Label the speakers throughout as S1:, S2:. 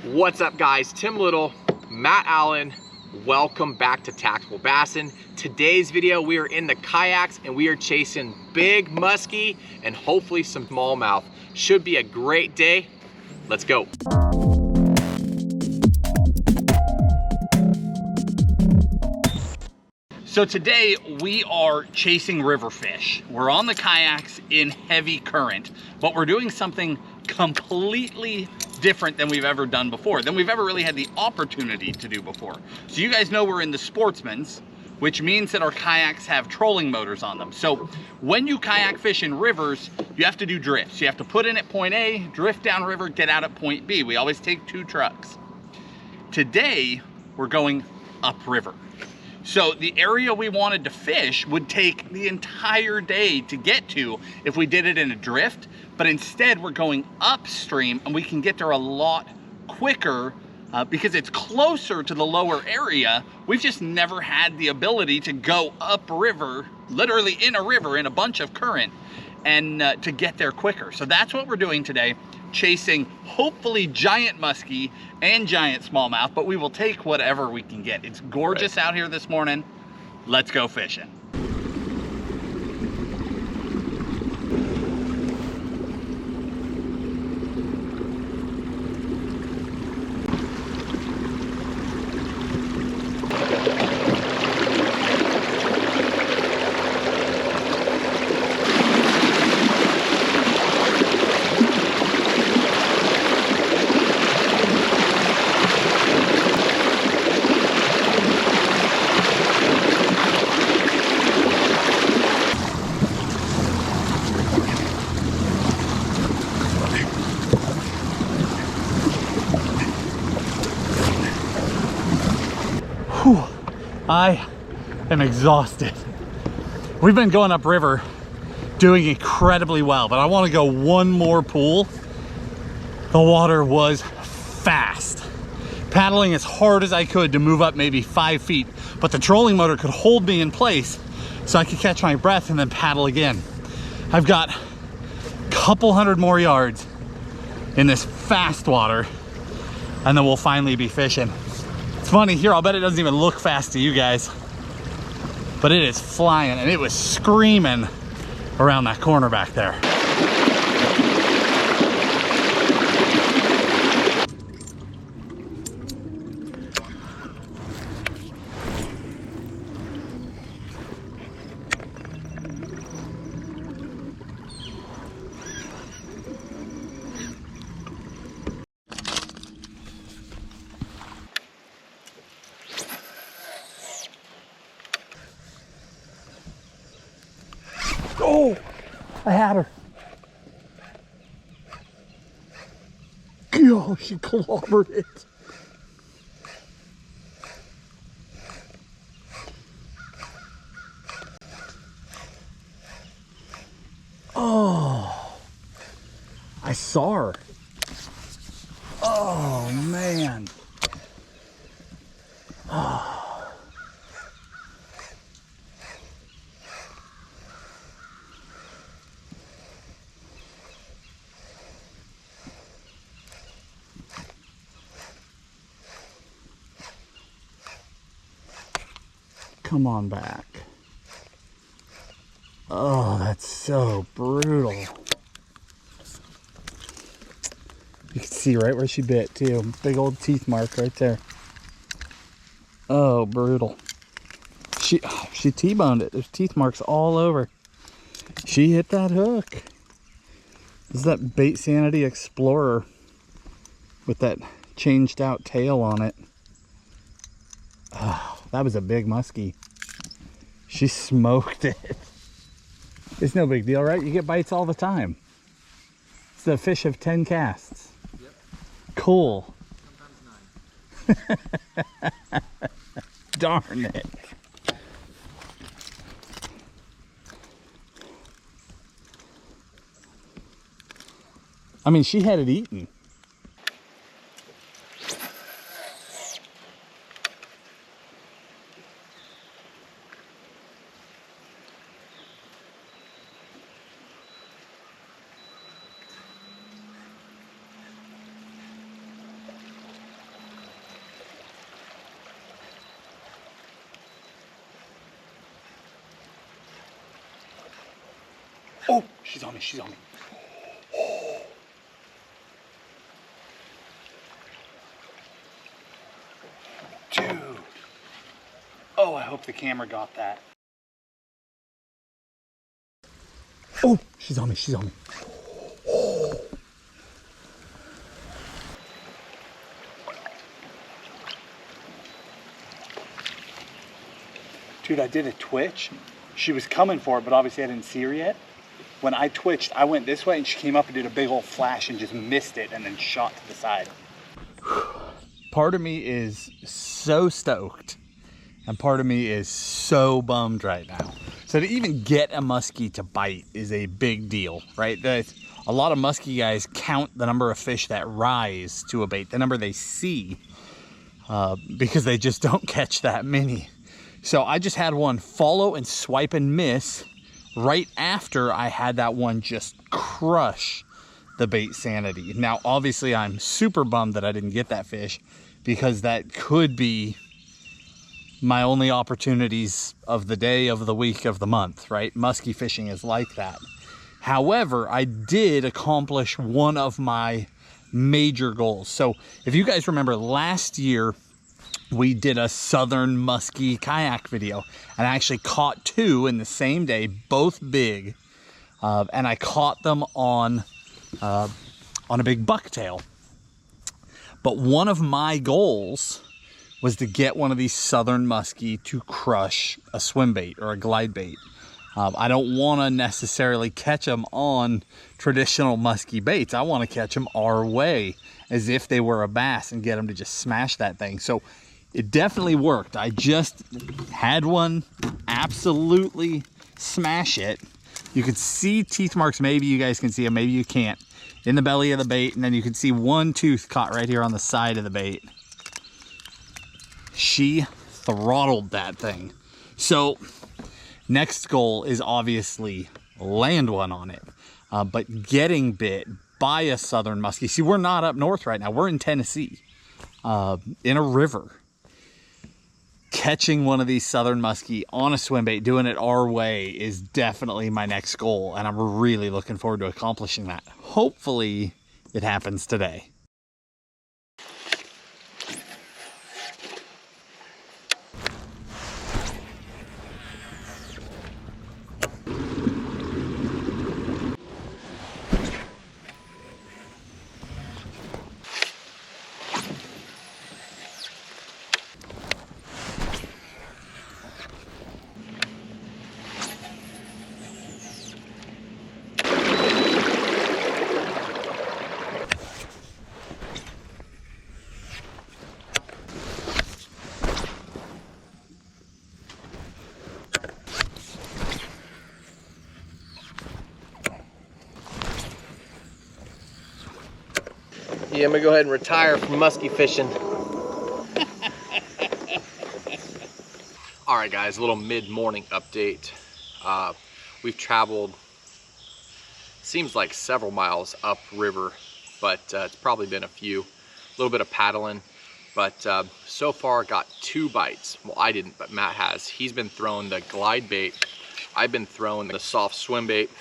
S1: What's up guys, Tim Little, Matt Allen, welcome back to Tactical Bassin'. Today's video, we are in the kayaks and we are chasing big muskie and hopefully some smallmouth. Should be a great day, let's go.
S2: So today we are chasing river fish. We're on the kayaks in heavy current, but we're doing something completely different than we've ever done before, than we've ever really had the opportunity to do before. So you guys know we're in the sportsman's, which means that our kayaks have trolling motors on them. So when you kayak fish in rivers, you have to do drifts. You have to put in at point A, drift down river, get out at point B. We always take 2 trucks. Today, we're going upriver. So the area we wanted to fish would take the entire day to get to if we did it in a drift, but instead we're going upstream and we can get there a lot quicker because it's closer to the lower area. We've just never had the ability to go upriver, literally in a river in a bunch of current, and to get there quicker. So that's what we're doing today, chasing hopefully giant muskie and giant smallmouth, but we will take whatever we can get. It's gorgeous out here this morning. Let's go fishing. Whew, I am exhausted. We've been going upriver, doing incredibly well, but I want to go one more pool. The water was fast. Paddling as hard as I could to move up maybe 5 feet, but the trolling motor could hold me in place so I could catch my breath and then paddle again. I've got a couple hundred more yards in this fast water, and then we'll finally be fishing. It's funny here, I'll bet it doesn't even look fast to you guys, but it is flying and it was screaming around that corner back there. Oh, I had her. Oh, she clobbered it. Oh, I saw her. Oh, man. Oh. Come on back. Oh, that's so brutal. You can see right where she bit too. Big old teeth mark right there. Oh, brutal. She T-boned it. There's teeth marks all over. She hit that hook. This is that Bait Sanity Explorer with that changed out tail on it. Oh, that was a big muskie. She smoked it. It's no big deal, right? You get bites all the time. It's the fish of 10 casts. Yep. Cool. Sometimes 9. Darn it. I mean, she had it eaten. she's on me, she's on me. Dude. Oh, I hope the camera got that. Oh, she's on me, she's on me. Dude, I did a twitch. She was coming for it, but obviously I didn't see her yet. When I twitched, I went this way and she came up and did a big old flash and just missed it and then shot to the side. Part of me is so stoked and part of me is so bummed right now. So to even get a muskie to bite is a big deal, right? A lot of muskie guys count the number of fish that rise to a bait, the number they see, because they just don't catch that many. So I just had one follow and swipe and miss right after I had that one just crush the bait sanity. Now, obviously I'm super bummed that I didn't get that fish because that could be my only opportunities of the day, of the week, of the month, right? Muskie fishing is like that. However, I did accomplish one of my major goals. So if you guys remember last year, we did a southern muskie kayak video and I actually caught two in the same day, both big, and I caught them on a big bucktail. But one of my goals was to get one of these southern muskie to crush a swim bait or a glide bait. I don't want to necessarily catch them on traditional muskie baits. I want to catch them our way as if they were a bass and get them to just smash that thing. So it definitely worked. I just had one absolutely smash it. You can see teeth marks. Maybe you guys can see them, maybe you can't, in the belly of the bait. And then you can see one tooth caught right here on the side of the bait. She throttled that thing. So next goal is obviously land one on it. But getting bit by a southern muskie. See, we're not up north right now. We're in Tennessee, in a river. Catching one of these southern muskie on a swim bait, doing it our way, is definitely my next goal. And I'm really looking forward to accomplishing that. Hopefully it happens today.
S1: Yeah, I'm gonna go ahead and retire from muskie fishing. All right, guys, a little mid-morning update. We've traveled, seems like several miles upriver, but it's probably been a few. A little bit of paddling, but so far got 2 bites. Well, I didn't, but Matt has. He's been throwing the glide bait. I've been throwing the soft swim bait.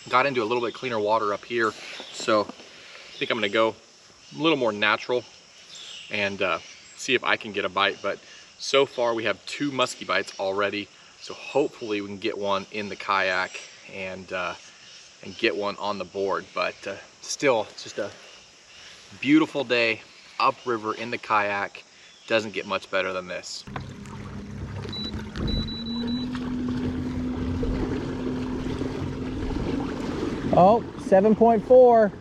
S1: Got into a little bit cleaner water up here, so I think I'm gonna go a little more natural and see if I can get a bite. But so far we have 2 muskie bites already, so hopefully we can get one in the kayak and get one on the board. But still, it's just a beautiful day upriver in the kayak. Doesn't get much better than this.
S3: Oh, 7.4.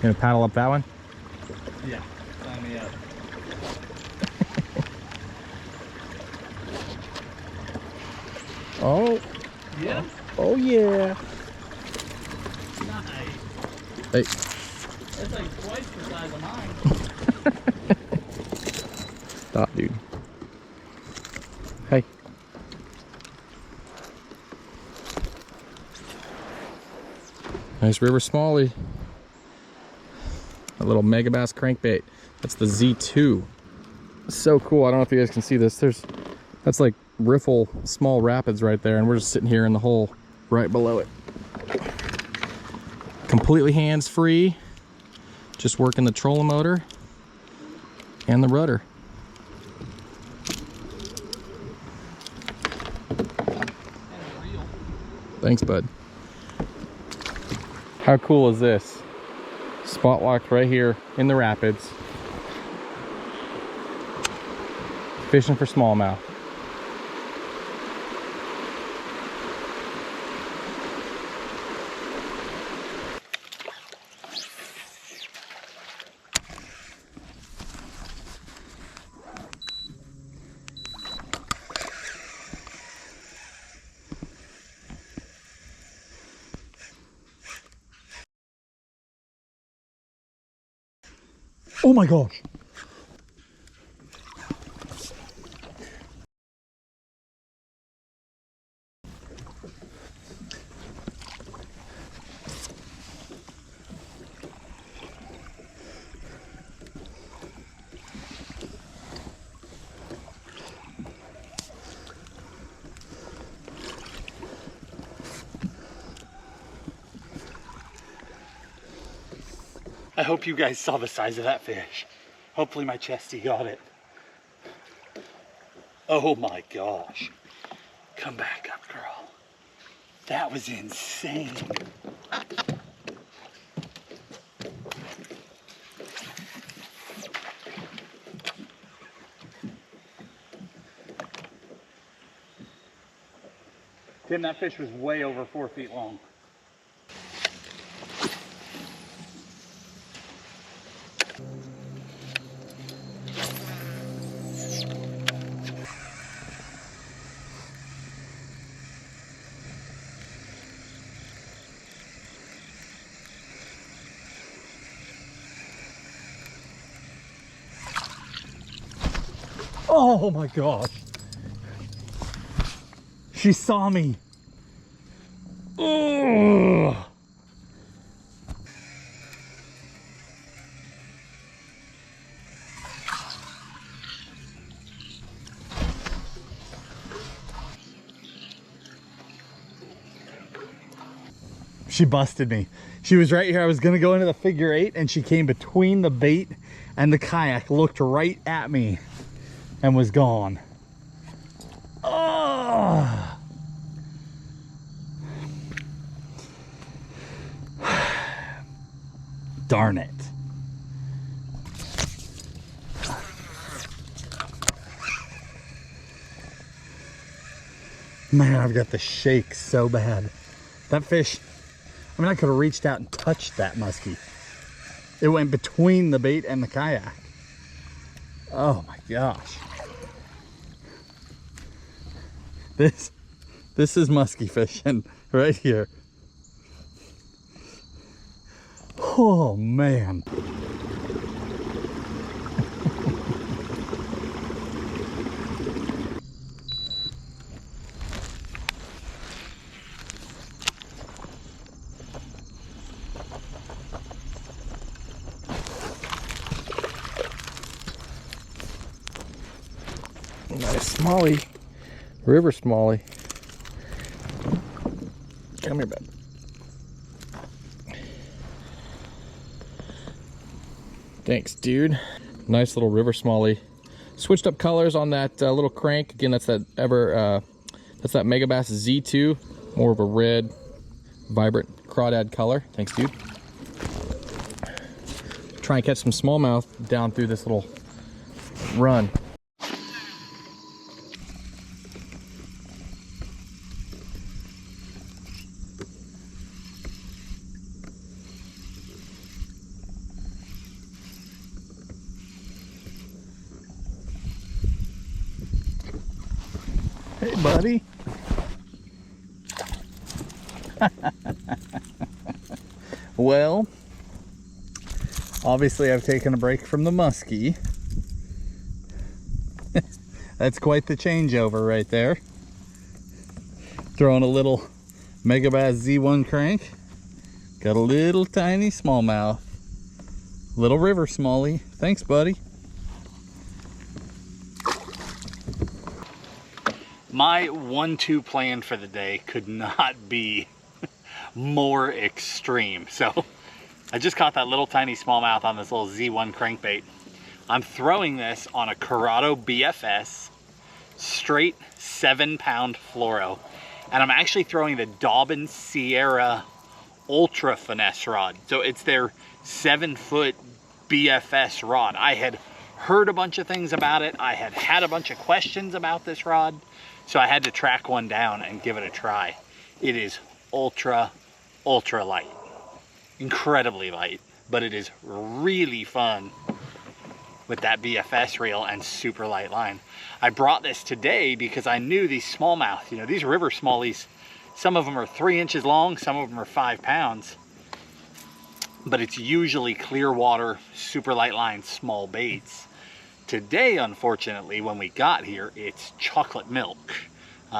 S3: Gonna paddle up that one?
S2: Yeah, sign me up.
S3: Oh.
S2: Yeah?
S3: Oh yeah.
S2: Nice.
S3: Hey.
S2: That's like twice the size of mine.
S3: Stop, dude. Hey. Nice river smallie. A little megabass crankbait. That's the Z2. So cool. I don't know if you guys can see this. That's like Riffle Small Rapids right there, and we're just sitting here in the hole right below it. Completely hands-free. Just working the trolling motor and the rudder. Thanks, bud. How cool is this? Spot locked right here in the rapids. Fishing for smallmouth.
S4: Oh my gosh. I hope you guys saw the size of that fish. Hopefully my chesty got it. Oh my gosh. Come back up, girl. That was insane. Tim, that fish was way over 4 feet long. Oh my gosh. She saw me. Ugh. She busted me. She was right here. I was gonna go into the figure 8 and she came between the bait and the kayak, looked right at me and was gone. Oh. Darn it. Man, I've got the shake so bad. That fish, I mean, I could have reached out and touched that muskie. It went between the bait and the kayak. Oh my gosh. This is muskie fishing right here. Oh man.
S3: Nice smallie. River smallie. Come here, bud. Thanks, dude. Nice little river smallie. Switched up colors on that little crank. Again, that's that that's that Megabass Z2. More of a red, vibrant crawdad color. Thanks, dude. Try and catch some smallmouth down through this little run.
S4: Hey, buddy. Well, obviously I've taken a break from the muskie. That's quite the changeover right there. Throwing a little Megabass Z1 crank Got a little tiny smallmouth. Little river smallie. Thanks, buddy.
S2: My 1-2 plan for the day could not be more extreme. So I just caught that little tiny smallmouth on this little Z1 crankbait. I'm throwing this on a Corrado BFS straight 7-pound fluoro. And I'm actually throwing the Dobbin Sierra Ultra Finesse rod. So it's their 7-foot BFS rod. I had heard a bunch of things about it. I had had a bunch of questions about this rod. So I had to track one down and give it a try. It is ultra light. Incredibly light, but it is really fun with that BFS reel and super light line. I brought this today because I knew these smallmouth, you know, these river smallies, some of them are 3 inches long, some of them are 5 pounds, but it's usually clear water, super light line, small baits. Today, unfortunately, when we got here, it's chocolate milk.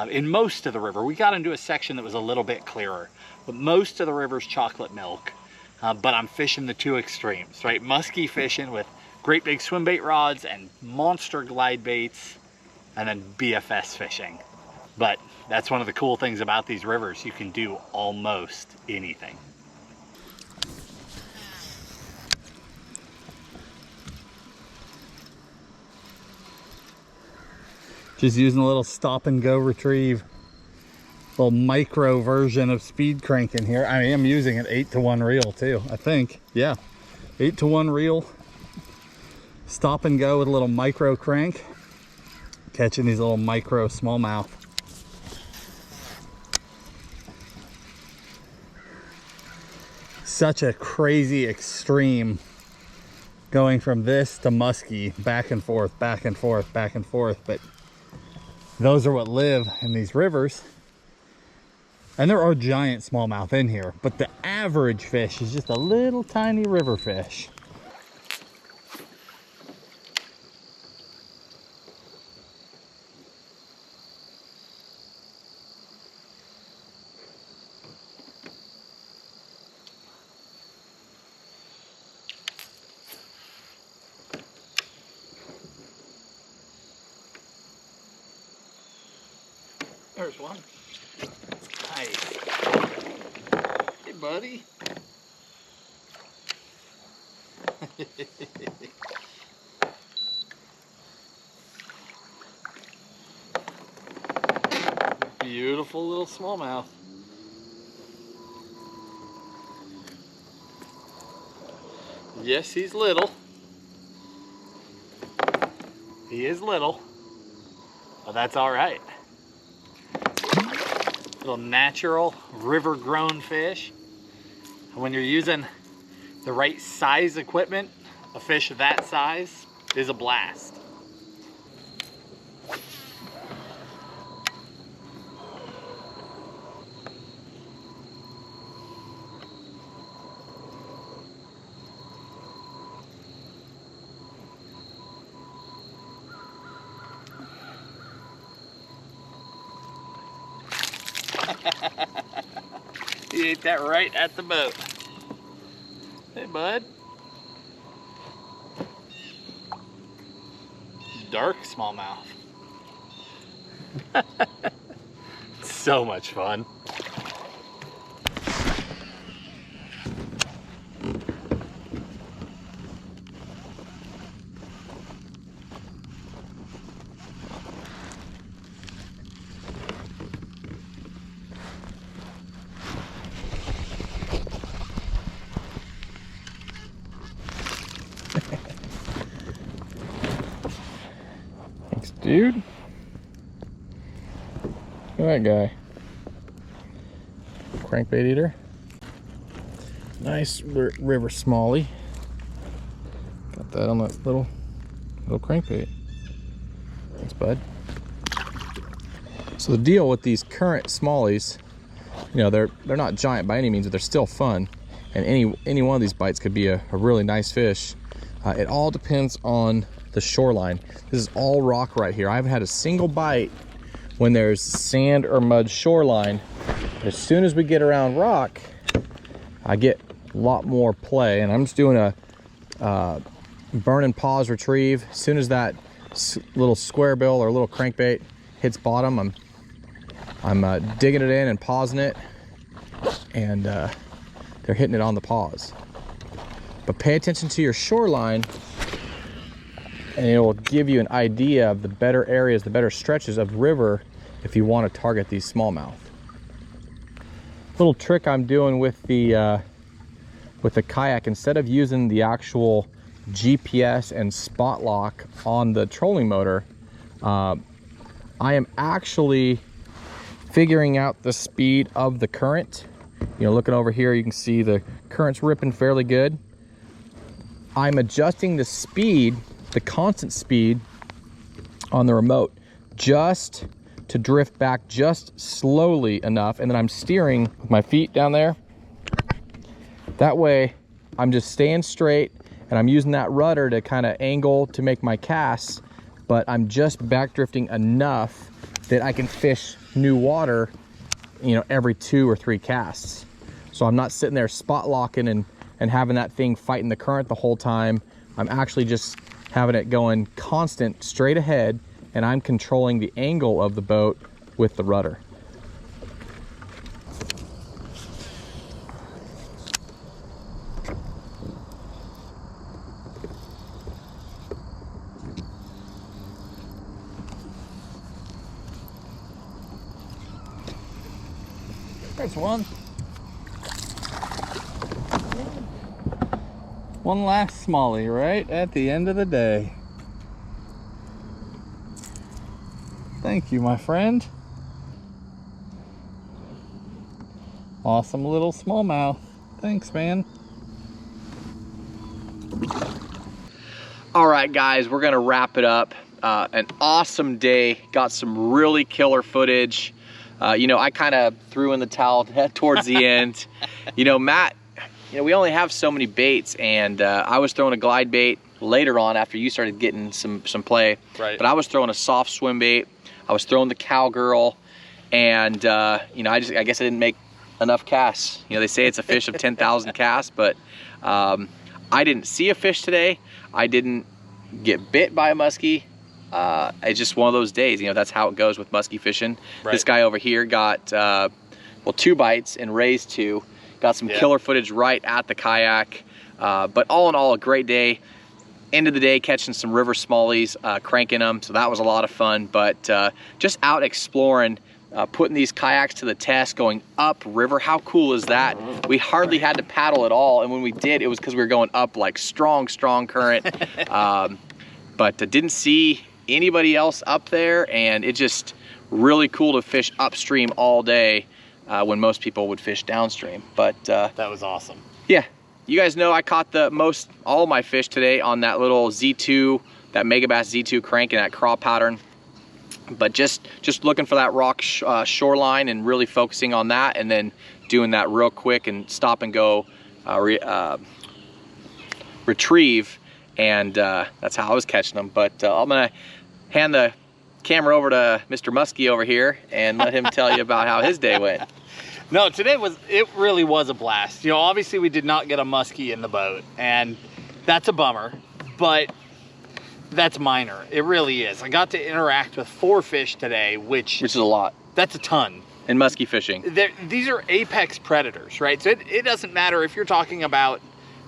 S2: In most of the river, we got into a section that was a little bit clearer, but most of the river's chocolate milk. But I'm fishing the two extremes, right? Muskie fishing with great big swim bait rods and monster glide baits, and then BFS fishing. But that's one of the cool things about these rivers. You can do almost anything.
S4: Just using a little stop and go retrieve. Little micro version of speed cranking here. I am using an 8-to-1 reel too, I think. Yeah, 8-to-1 reel. Stop and go with a little micro crank. Catching these little micro smallmouth. Such a crazy extreme going from this to muskie, back and forth, back and forth, back and forth. But those are what live in these rivers. And there are giant smallmouth in here, but the average fish is just a little tiny river fish.
S2: There's one. Nice. Hey, buddy. Beautiful little smallmouth. Yes, he's little. He is little, but that's all right. Little natural river grown fish. And when you're using the right size equipment, a fish of that size is a blast. He ate that right at the boat. Hey, bud. Dark smallmouth. So much fun.
S3: Thanks, dude. Look at that guy. Crankbait eater. Nice river smallie. Got that on that little crankbait. Thanks, bud. So the deal with these current smallies, you know, they're not giant by any means, but they're still fun. And any one of these bites could be a really nice fish. It all depends on the shoreline. This is all rock right here. I haven't had a single bite when there's sand or mud shoreline. As soon as we get around rock, I get a lot more play. And I'm just doing a burn and pause retrieve. As soon as that little square bill or little crankbait hits bottom, I'm digging it in and pausing it, and they're hitting it on the pause. But pay attention to your shoreline, and it will give you an idea of the better areas, the better stretches of river if you want to target these smallmouth. Little trick I'm doing with the kayak, instead of using the actual GPS and spot lock on the trolling motor, I am actually figuring out the speed of the current. You know, looking over here, you can see the current's ripping fairly good. I'm adjusting the speed, the constant speed on the remote, just to drift back just slowly enough, and then I'm steering with my feet down there. That way I'm just staying straight, and I'm using that rudder to kind of angle to make my casts, but I'm just back drifting enough that I can fish new water, you know, every 2 or 3 casts. So I'm not sitting there spot locking and having that thing fighting the current the whole time. I'm actually just having it going constant straight ahead, and I'm controlling the angle of the boat with the rudder. There's one. One last smallie right at the end of the day. Thank you, my friend. Awesome little smallmouth. Thanks, man.
S1: All right, guys, we're gonna wrap it up. An awesome day. Got some really killer footage. You know, I kind of threw in the towel towards the end. You know, Matt, you know, we only have so many baits, and I was throwing a glide bait later on after you started getting some play.
S2: Right.
S1: But I was throwing a soft swim bait. I was throwing the cowgirl, and you know, I guess I didn't make enough casts. You know, they say it's a fish of 10,000 casts, but I didn't see a fish today. I didn't get bit by a muskie. It's just one of those days, you know, that's how it goes with muskie fishing. Right. This guy over here got, well, 2 bites and raised 2. Got some killer footage right at the kayak. But all in all, a great day. End of the day, catching some river smallies, cranking them. So that was a lot of fun, but just out exploring, putting these kayaks to the test, going up river. How cool is that? We hardly had to paddle at all. And when we did, it was because we were going up like strong current. But didn't see anybody else up there, and it just really cool to fish upstream all day when most people would fish downstream. But
S2: that was awesome.
S1: Yeah, you guys know I caught all my fish today on that little Z2, that Megabass Z2 crank in that craw pattern. But just looking for that rock shoreline and really focusing on that, and then doing that real quick and stop and go retrieve. And that's how I was catching them. But I'm gonna hand the camera over to Mr. Muskie over here and let him tell you about how his day went.
S2: No, today it really was a blast. You know, obviously we did not get a muskie in the boat, and that's a bummer, but that's minor. It really is. I got to interact with 4 fish today, which That's a ton.
S1: In muskie fishing.
S2: These are apex predators, right? So it doesn't matter if you're talking about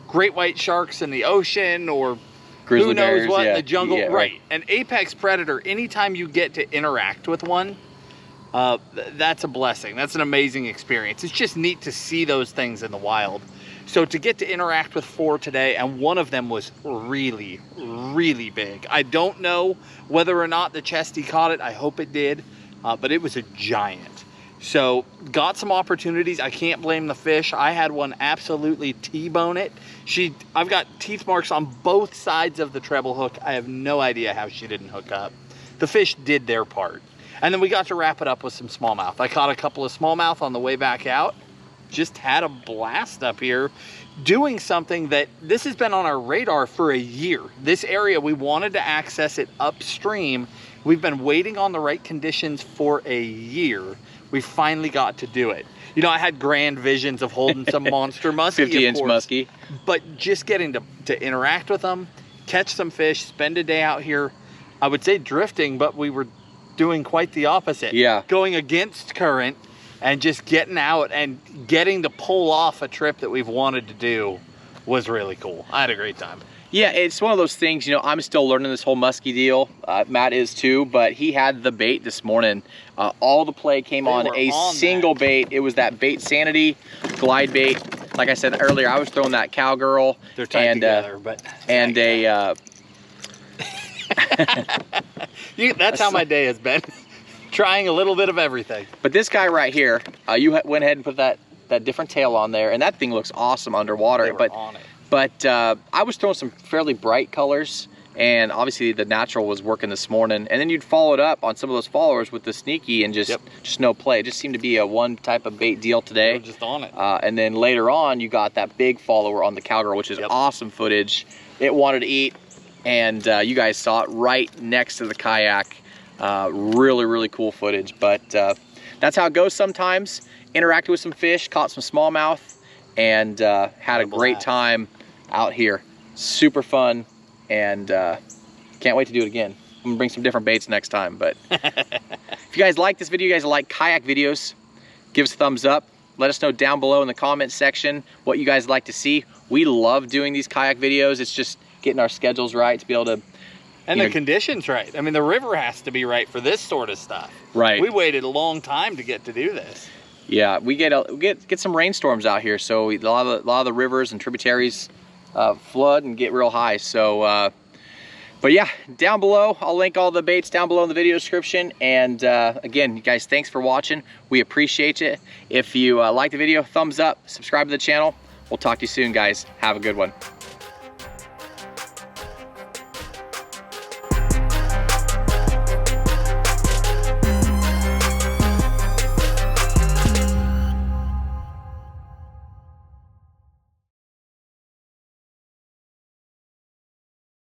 S2: great white sharks in the ocean or
S1: grizzly
S2: who knows
S1: bears,
S2: what in the jungle.
S1: Yeah,
S2: right. An apex predator, anytime you get to interact with one, that's a blessing. That's an amazing experience. It's just neat to see those things in the wild. So to get to interact with 4 today, and one of them was really, really big. I don't know whether or not the chesty caught it. I hope it did, but it was a giant. So got some opportunities. I can't blame the fish. I had one absolutely T-bone it. I've got teeth marks on both sides of the treble hook. I have no idea how she didn't hook up. The fish did their part. And then we got to wrap it up with some smallmouth. I caught a couple of smallmouth on the way back out. Just had a blast up here doing something that this has been on our radar for a year. This area, we wanted to access it upstream. We've been waiting on the right conditions for a year. We finally got to do it. You know, I had grand visions of holding some monster muskie,
S3: 50-inch muskie.
S2: but just getting to interact with them, catch some fish, spend a day out here, I would say drifting, but we were doing quite the opposite.
S3: Yeah.
S2: Going against current and just getting out and getting to pull off a trip that we've wanted to do was really cool. I had a great time.
S3: Yeah, it's one of those things, you know, I'm still learning this whole muskie deal. Matt is too, but he had the bait this morning. All the play came on a single bait. It was that Bait Sanity glide bait. Like I said earlier, I was throwing that Cowgirl.
S2: They're tied together, but...
S3: And
S2: that's how my day has been. Trying a little bit of everything.
S3: But this guy right here, you went ahead and put that different tail on there, and that thing looks awesome underwater.
S2: They were on it.
S3: But I was throwing some fairly bright colors, and obviously the natural was working this morning. And then you'd follow it up on some of those followers with the sneaky and just no play. It just seemed to be a one type of bait deal today.
S2: They were just on it.
S3: And then later on, you got that big follower on the Cowgirl, which is awesome footage. It wanted to eat, and you guys saw it right next to the kayak. Really, really cool footage. But that's how it goes sometimes. Interacted with some fish, caught some smallmouth, and had a great time out here. Super fun, and can't wait to do it again. I'm gonna bring some different baits next time. But if you guys like this video, you guys like kayak videos, give us a thumbs up. Let us know down below in the comments section what you guys like to see. We love doing these kayak videos. It's just getting our schedules right to be able to,
S2: and the conditions right. I mean, the river has to be right for this sort of stuff.
S3: Right.
S2: We waited a long time to get to do this.
S3: Yeah, we get some rainstorms out here, so a lot of the rivers and tributaries flood and get real high. So, but yeah, down below, I'll link all the baits down below in the video description. And again, you guys, thanks for watching. We appreciate it. If you like the video, thumbs up, subscribe to the channel. We'll talk to you soon, guys. Have a good one.